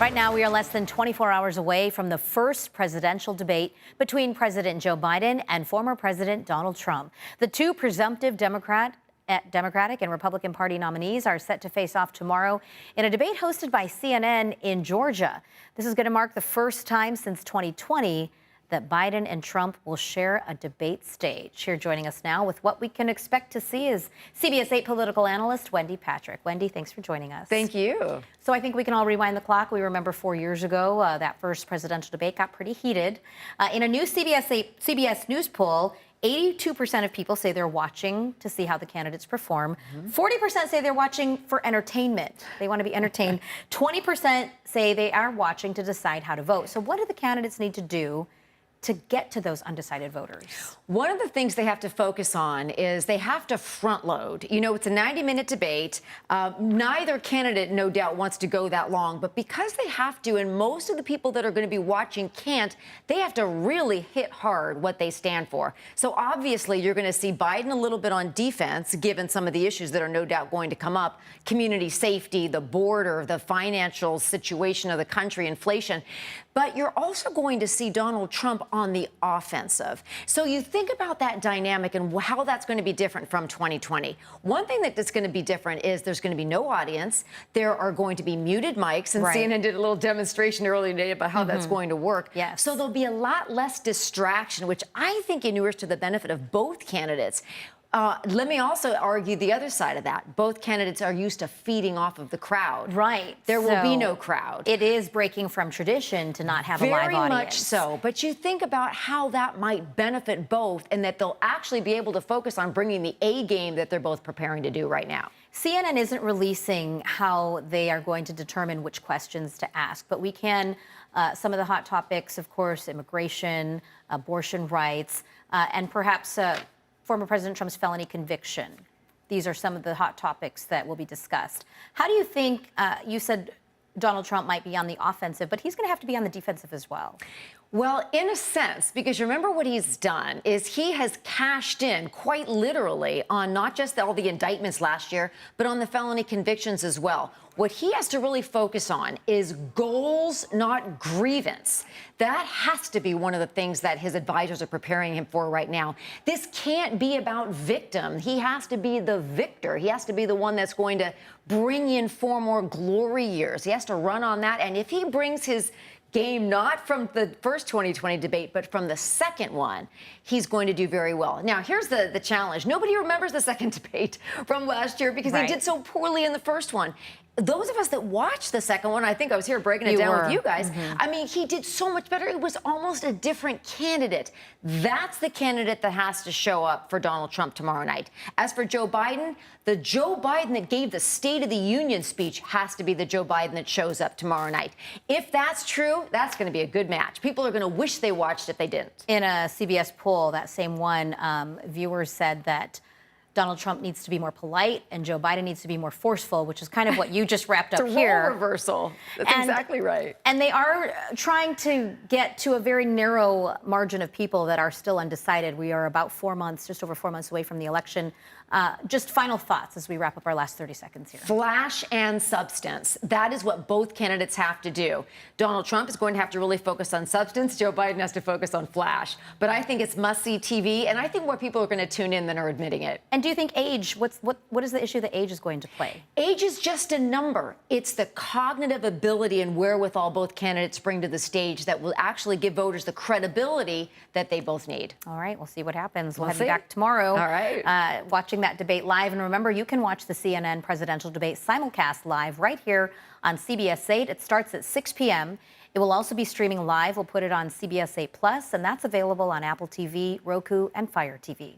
Right now, we are less than 24 hours away from the first presidential debate between President Joe Biden and former President Donald Trump. The two presumptive Democratic and Republican Party nominees are set to face off tomorrow in a debate hosted by CNN in Georgia. This is going to mark the first time since 2020 that Biden and Trump will share a debate stage. Here joining us now with what we can expect to see is CBS 8 political analyst Wendy Patrick. Wendy, thanks for joining us. Thank you. So I think we can all rewind the clock. We remember 4 years ago, that first presidential debate got pretty heated. In a new CBS News poll, 82% of people say they're watching to see how the candidates perform. 40% say they're watching for entertainment. They want to be entertained. 20% say they are watching to decide how to vote. So what do the candidates need to do to get to those undecided voters? One of the things they have to focus on is they have to front load. You know, it's a 90-minute debate. Neither candidate, no doubt, wants to go that long. But because they have to, and most of the people that are going to be watching can't, they have to really hit hard what they stand for. So obviously, you're going to see Biden a little bit on defense, given some of the issues that are no doubt going to come up. Community safety, the border, the financial situation of the country, inflation. But you're also going to see Donald Trump on the offensive. So you think about that dynamic and how that's going to be different from 2020. One thing that's going to be different is there's going to be no audience. There are going to be muted mics, and CNN did a little demonstration earlier today about how that's going to work. Yes. So there'll be a lot less distraction, which I think inures to the benefit of both candidates. Let me also argue the other side of that. Both candidates are used to feeding off of the crowd. Right. There will be no crowd. It is breaking from tradition to not have a live audience. Very much so. But you think about how that might benefit both, and that they'll actually be able to focus on bringing the A game that they're both preparing to do right now. CNN isn't releasing how they are going to determine which questions to ask, but we can, some of the hot topics, of course, immigration, abortion rights, and perhaps former President Trump's felony conviction. These are some of the hot topics that will be discussed. How do you think, you said Donald Trump might be on the offensive, but he's going to have to be on the defensive as well? Well, in a sense, because remember what he's done is he has cashed in quite literally on not just all the indictments last year, but on the felony convictions as well. What he has to really focus on is goals, not grievance. That has to be one of the things that his advisors are preparing him for right now. This can't be about victim. He has to be the victor. He has to be the one that's going to bring in 4 more glory years. He has to run on that. And if he brings his game not from the first 2020 debate, but from the second one, he's going to do very well. Now, here's the challenge. Nobody remembers the second debate from last year because he did so poorly in the first one. Those of us that watched the second one, I think I was here breaking it down with you guys. I mean, he did so much better. It was almost a different candidate. That's the candidate that has to show up for Donald Trump tomorrow night. As for Joe Biden, the Joe Biden that gave the State of the Union speech has to be the Joe Biden that shows up tomorrow night. If that's true, that's going to be a good match. People are going to wish they watched if they didn't. In a CBS poll, that same one, viewers said that Donald Trump needs to be more polite and Joe Biden needs to be more forceful, which is kind of what you just wrapped up here. It's a role reversal. That's exactly right. And they are trying to get to a very narrow margin of people that are still undecided. We are about 4 months, just over 4 months away from the election. Just final thoughts as we wrap up our last 30 seconds here. Flash and substance. That is what both candidates have to do. Donald Trump is going to have to really focus on substance. Joe Biden has to focus on flash. But I think it's must-see TV, and I think more people are going to tune in than are admitting it. And do you think age, what is the issue that age is going to play? Age is just a number. It's the cognitive ability and wherewithal both candidates bring to the stage that will actually give voters the credibility that they both need. All right, we'll see what happens. We'll have you back tomorrow. All right. Watching that debate live. And remember, you can watch the CNN presidential debate simulcast live right here on CBS 8. It starts at 6 p.m. It will also be streaming live. We'll put it on CBS 8 Plus, and that's available on Apple TV, Roku, and Fire TV.